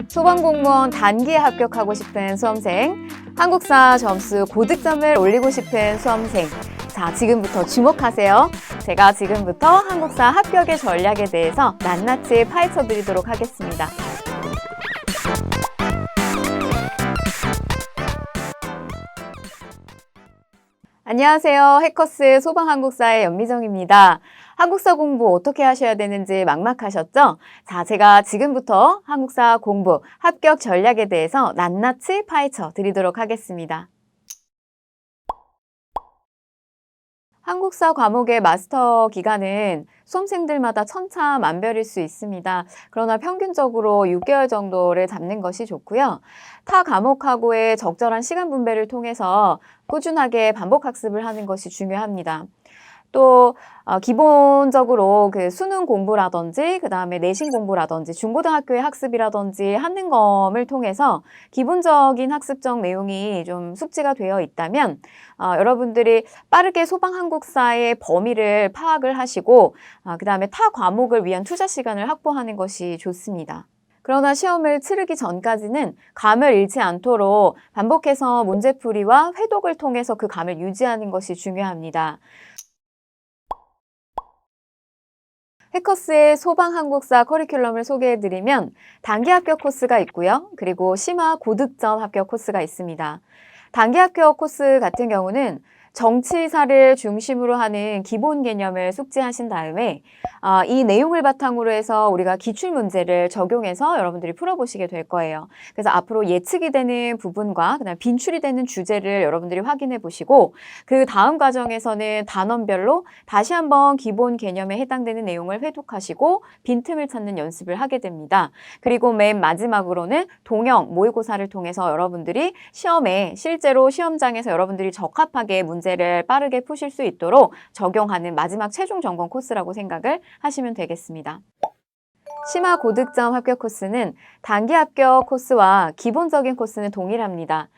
소방공무원 단기에 합격하고 싶은 수험생, 한국사 점수 고득점을 올리고 싶은 수험생. 자, 지금부터 주목하세요. 제가 지금부터 한국사 합격의 전략에 대해서 낱낱이 파헤쳐 드리도록 하겠습니다. 안녕하세요. 해커스 소방한국사의 연미정입니다. 한국사 공부 어떻게 하셔야 되는지 막막하셨죠? 자, 제가 지금부터 한국사 공부 합격 전략에 대해서 낱낱이 파헤쳐 드리도록 하겠습니다. 한국사 과목의 마스터 기간은 수험생들마다 천차만별일 수 있습니다. 그러나 평균적으로 6개월 정도를 잡는 것이 좋고요. 타 과목하고의 적절한 시간 분배를 통해서 꾸준하게 반복 학습을 하는 것이 중요합니다. 또 기본적으로 그 수능 공부라든지 그다음에 내신 공부라든지 중고등학교의 학습이라든지 하는 검을 통해서 기본적인 학습적 내용이 좀 숙지가 되어 있다면 여러분들이 빠르게 소방 한국사의 범위를 파악을 하시고 그다음에 타 과목을 위한 투자 시간을 확보하는 것이 좋습니다. 그러나 시험을 치르기 전까지는 감을 잃지 않도록 반복해서 문제풀이와 회독을 통해서 그 감을 유지하는 것이 중요합니다. 해커스의 소방 한국사 커리큘럼을 소개해드리면 단기 합격 코스가 있고요. 그리고 심화 고득점 합격 코스가 있습니다. 단기 합격 코스 같은 경우는 정치사를 중심으로 하는 기본 개념을 숙지하신 다음에 이 내용을 바탕으로 해서 우리가 기출문제를 적용해서 여러분들이 풀어보시게 될 거예요. 그래서 앞으로 예측이 되는 부분과 그다음 빈출이 되는 주제를 여러분들이 확인해 보시고 그 다음 과정에서는 단원별로 다시 한번 기본 개념에 해당되는 내용을 회독하시고 빈틈을 찾는 연습을 하게 됩니다. 그리고 맨 마지막으로는 동형 모의고사를 통해서 여러분들이 시험에 실제로 시험장에서 여러분들이 적합하게 문제를 빠르게 푸실 수 있도록 적용하는 마지막 최종 점검 코스라고 생각을 하시면 되겠습니다. 심화 고득점 합격 코스는 단기 합격 코스와 기본적인 코스는 동일합니다.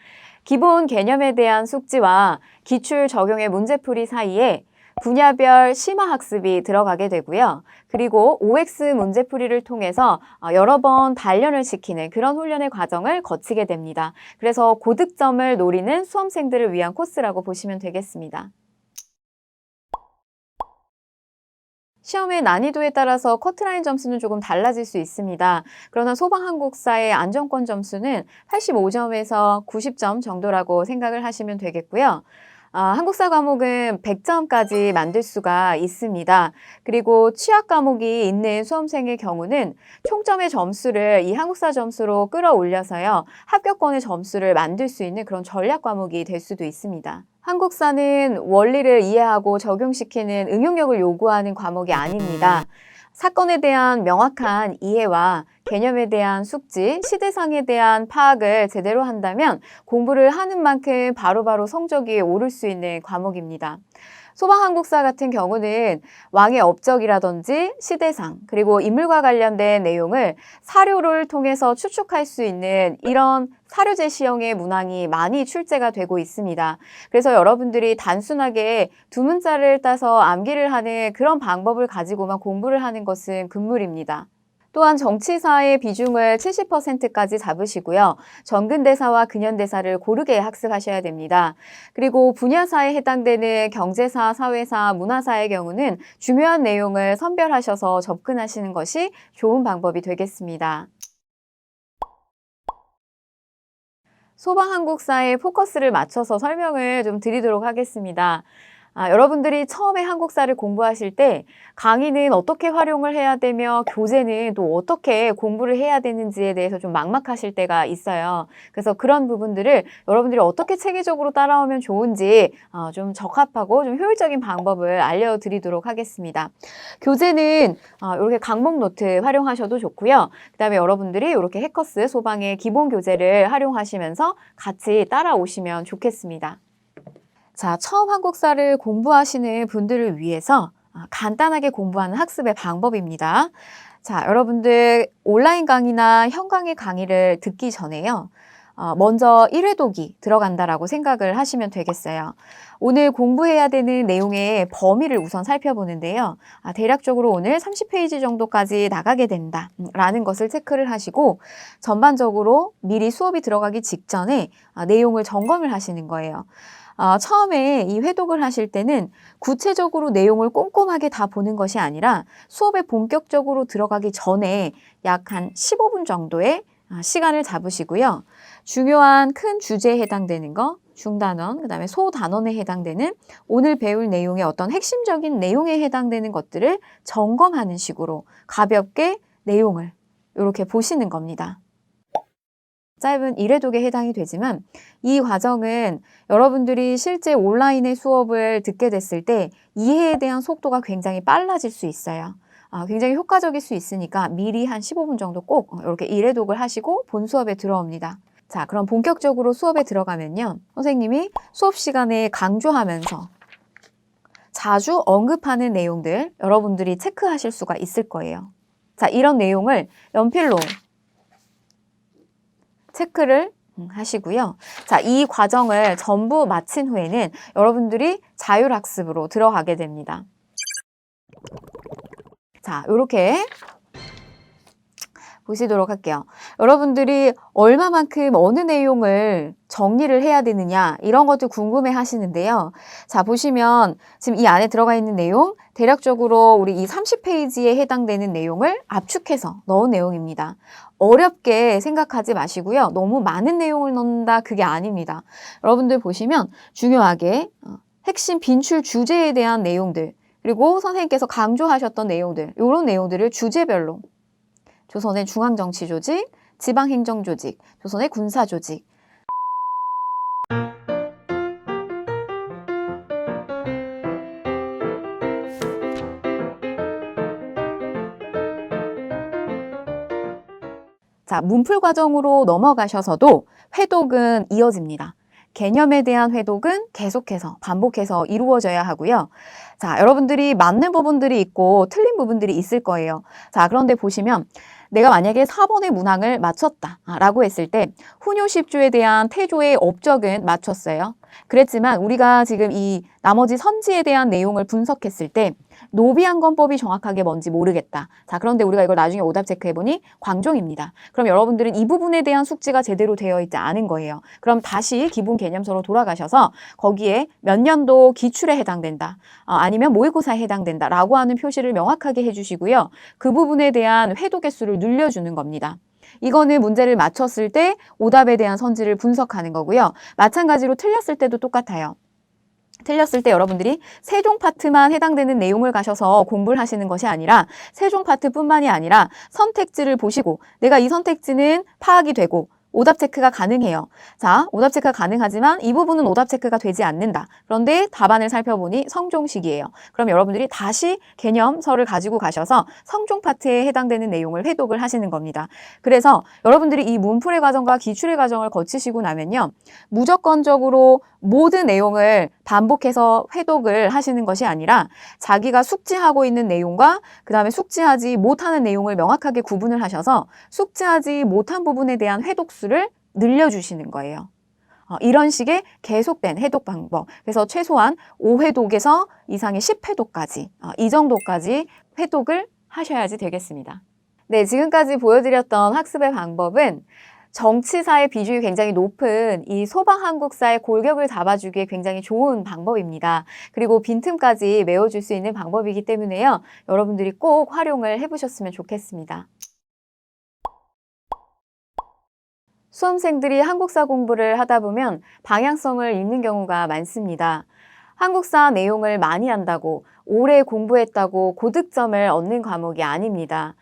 기본 개념에 대한 숙지와 기출 적용의 문제풀이 사이에 분야별 심화 학습이 들어가게 되고요. 그리고 OX 문제풀이를 통해서 여러 번 단련을 시키는 그런 훈련의 과정을 거치게 됩니다. 그래서 고득점을 노리는 수험생들을 위한 코스라고 보시면 되겠습니다. 시험의 난이도에 따라서 커트라인 점수는 조금 달라질 수 있습니다. 그러나 소방한국사의 안정권 점수는 85점에서 90점 정도라고 생각을 하시면 되겠고요. 한국사 과목은 100점까지 만들 수가 있습니다. 그리고 취약 과목이 있는 수험생의 경우는 총점의 점수를 이 한국사 점수로 끌어올려서요. 합격권의 점수를 만들 수 있는 그런 전략 과목이 될 수도 있습니다. 한국사는 원리를 이해하고 적용시키는 응용력을 요구하는 과목이 아닙니다. 사건에 대한 명확한 이해와 개념에 대한 숙지, 시대상에 대한 파악을 제대로 한다면 공부를 하는 만큼 바로바로 성적이 오를 수 있는 과목입니다. 소방한국사 같은 경우는 왕의 업적이라든지 시대상 그리고 인물과 관련된 내용을 사료를 통해서 추측할 수 있는 이런 사료제 시형의 문항이 많이 출제가 되고 있습니다. 그래서 여러분들이 단순하게 두 문자를 따서 암기를 하는 그런 방법을 가지고만 공부를 하는 것은 금물입니다. 또한 정치사의 비중을 70%까지 잡으시고요. 전근대사와 근현대사를 고르게 학습하셔야 됩니다. 그리고 분야사에 해당되는 경제사, 사회사, 문화사의 경우는 중요한 내용을 선별하셔서 접근하시는 것이 좋은 방법이 되겠습니다. 소방한국사의 포커스를 맞춰서 설명을 좀 드리도록 하겠습니다. 여러분들이 처음에 한국사를 공부하실 때 강의는 어떻게 활용을 해야 되며 교재는 또 어떻게 공부를 해야 되는지에 대해서 좀 막막하실 때가 있어요. 그래서 그런 부분들을 여러분들이 어떻게 체계적으로 따라오면 좋은지 좀 적합하고 좀 효율적인 방법을 알려드리도록 하겠습니다. 교재는 이렇게 강목 노트 활용하셔도 좋고요. 그 다음에 여러분들이 이렇게 해커스 소방의 기본 교재를 활용하시면서 같이 따라오시면 좋겠습니다. 자, 처음 한국사를 공부하시는 분들을 위해서 간단하게 공부하는 학습의 방법입니다. 자, 여러분들 온라인 강의나 현강의 강의를 듣기 전에요. 먼저 1회독이 들어간다라고 생각을 하시면 되겠어요. 오늘 공부해야 되는 내용의 범위를 우선 살펴보는데요. 대략적으로 오늘 30페이지 정도까지 나가게 된다라는 것을 체크를 하시고 전반적으로 미리 수업이 들어가기 직전에 내용을 점검을 하시는 거예요. 처음에 이 회독을 하실 때는 구체적으로 내용을 꼼꼼하게 다 보는 것이 아니라 수업에 본격적으로 들어가기 전에 약 한 15분 정도의 시간을 잡으시고요. 중요한 큰 주제에 해당되는 거, 중단원, 그다음에 소단원에 해당되는 오늘 배울 내용의 어떤 핵심적인 내용에 해당되는 것들을 점검하는 식으로 가볍게 내용을 이렇게 보시는 겁니다. 짧은 1회독에 해당이 되지만 이 과정은 여러분들이 실제 온라인의 수업을 듣게 됐을 때 이해에 대한 속도가 굉장히 빨라질 수 있어요. 굉장히 효과적일 수 있으니까 미리 한 15분 정도 꼭 이렇게 1회독을 하시고 본 수업에 들어옵니다. 자, 그럼 본격적으로 수업에 들어가면요. 선생님이 수업 시간에 강조하면서 자주 언급하는 내용들 여러분들이 체크하실 수가 있을 거예요. 자, 이런 내용을 연필로 체크를 하시고요. 자, 이 과정을 전부 마친 후에는 여러분들이 자율학습으로 들어가게 됩니다. 자, 이렇게 보시도록 할게요. 여러분들이 얼마만큼 어느 내용을 정리를 해야 되느냐 이런 것도 궁금해 하시는데요. 자, 보시면 지금 이 안에 들어가 있는 내용 대략적으로 우리 이 30페이지에 해당되는 내용을 압축해서 넣은 내용입니다. 어렵게 생각하지 마시고요. 너무 많은 내용을 넣는다 그게 아닙니다. 여러분들 보시면 중요하게 핵심 빈출 주제에 대한 내용들 그리고 선생님께서 강조하셨던 내용들 이런 내용들을 주제별로 조선의 중앙정치조직, 지방행정조직, 조선의 군사조직. 자, 문풀 과정으로 넘어가셔서도 회독은 이어집니다. 개념에 대한 회독은 계속해서 반복해서 이루어져야 하고요. 자, 여러분들이 맞는 부분들이 있고 틀린 부분들이 있을 거예요. 자, 그런데 보시면 내가 만약에 4번의 문항을 맞췄다라고 했을 때 훈요 10조에 대한 태조의 업적은 맞췄어요. 그랬지만 우리가 지금 이 나머지 선지에 대한 내용을 분석했을 때 노비안건법이 정확하게 뭔지 모르겠다. 자, 그런데 우리가 이걸 나중에 오답 체크해보니 광종입니다. 그럼 여러분들은 이 부분에 대한 숙지가 제대로 되어 있지 않은 거예요. 그럼 다시 기본 개념서로 돌아가셔서 거기에 몇 년도 기출에 해당된다. 아니면 모의고사에 해당된다. 라고 하는 표시를 명확하게 해주시고요. 그 부분에 대한 회도 개수를 늘려주는 겁니다. 이거는 문제를 맞췄을 때 오답에 대한 선지를 분석하는 거고요. 마찬가지로 틀렸을 때도 똑같아요. 틀렸을 때 여러분들이 세종 파트만 해당되는 내용을 가셔서 공부를 하시는 것이 아니라 세종 파트뿐만이 아니라 선택지를 보시고 내가 이 선택지는 파악이 되고 오답 체크가 가능해요. 자, 오답 체크가 가능하지만 이 부분은 오답 체크가 되지 않는다. 그런데 답안을 살펴보니 성종식이에요. 그럼 여러분들이 다시 개념서를 가지고 가셔서 성종 파트에 해당되는 내용을 회독을 하시는 겁니다. 그래서 여러분들이 이 문풀의 과정과 기출의 과정을 거치시고 나면요. 무조건적으로 모든 내용을 반복해서 회독을 하시는 것이 아니라 자기가 숙지하고 있는 내용과 그 다음에 숙지하지 못하는 내용을 명확하게 구분을 하셔서 숙지하지 못한 부분에 대한 회독수를 늘려주시는 거예요. 이런 식의 계속된 회독 방법. 그래서 최소한 5회독에서 이상의 10회독까지, 이 정도까지 회독을 하셔야지 되겠습니다. 네, 지금까지 보여드렸던 학습의 방법은 정치사의 비중이 굉장히 높은 이 소방한국사의 골격을 잡아주기에 굉장히 좋은 방법입니다. 그리고 빈틈까지 메워줄 수 있는 방법이기 때문에요. 여러분들이 꼭 활용을 해보셨으면 좋겠습니다. 수험생들이 한국사 공부를 하다 보면 방향성을 잃는 경우가 많습니다. 한국사 내용을 많이 한다고 오래 공부했다고 고득점을 얻는 과목이 아닙니다.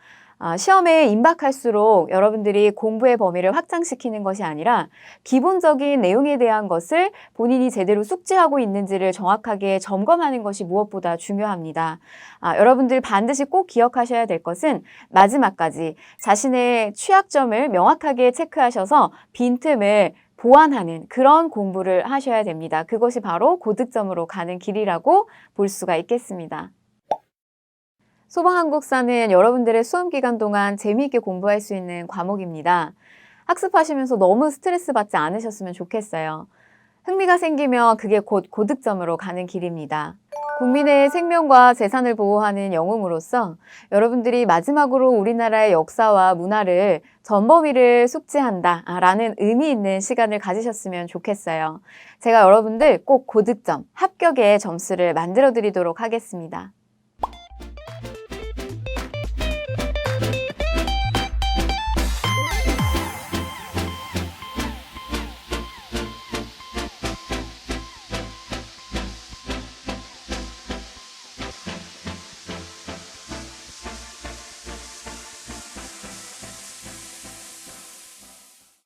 시험에 임박할수록 여러분들이 공부의 범위를 확장시키는 것이 아니라 기본적인 내용에 대한 것을 본인이 제대로 숙지하고 있는지를 정확하게 점검하는 것이 무엇보다 중요합니다. 여러분들 반드시 꼭 기억하셔야 될 것은 마지막까지 자신의 취약점을 명확하게 체크하셔서 빈틈을 보완하는 그런 공부를 하셔야 됩니다. 그것이 바로 고득점으로 가는 길이라고 볼 수가 있겠습니다. 소방한국사는 여러분들의 수험 기간 동안 재미있게 공부할 수 있는 과목입니다. 학습하시면서 너무 스트레스 받지 않으셨으면 좋겠어요. 흥미가 생기면 그게 곧 고득점으로 가는 길입니다. 국민의 생명과 재산을 보호하는 영웅으로서 여러분들이 마지막으로 우리나라의 역사와 문화를 전범위를 숙지한다라는 의미 있는 시간을 가지셨으면 좋겠어요. 제가 여러분들 꼭 고득점, 합격의 점수를 만들어 드리도록 하겠습니다.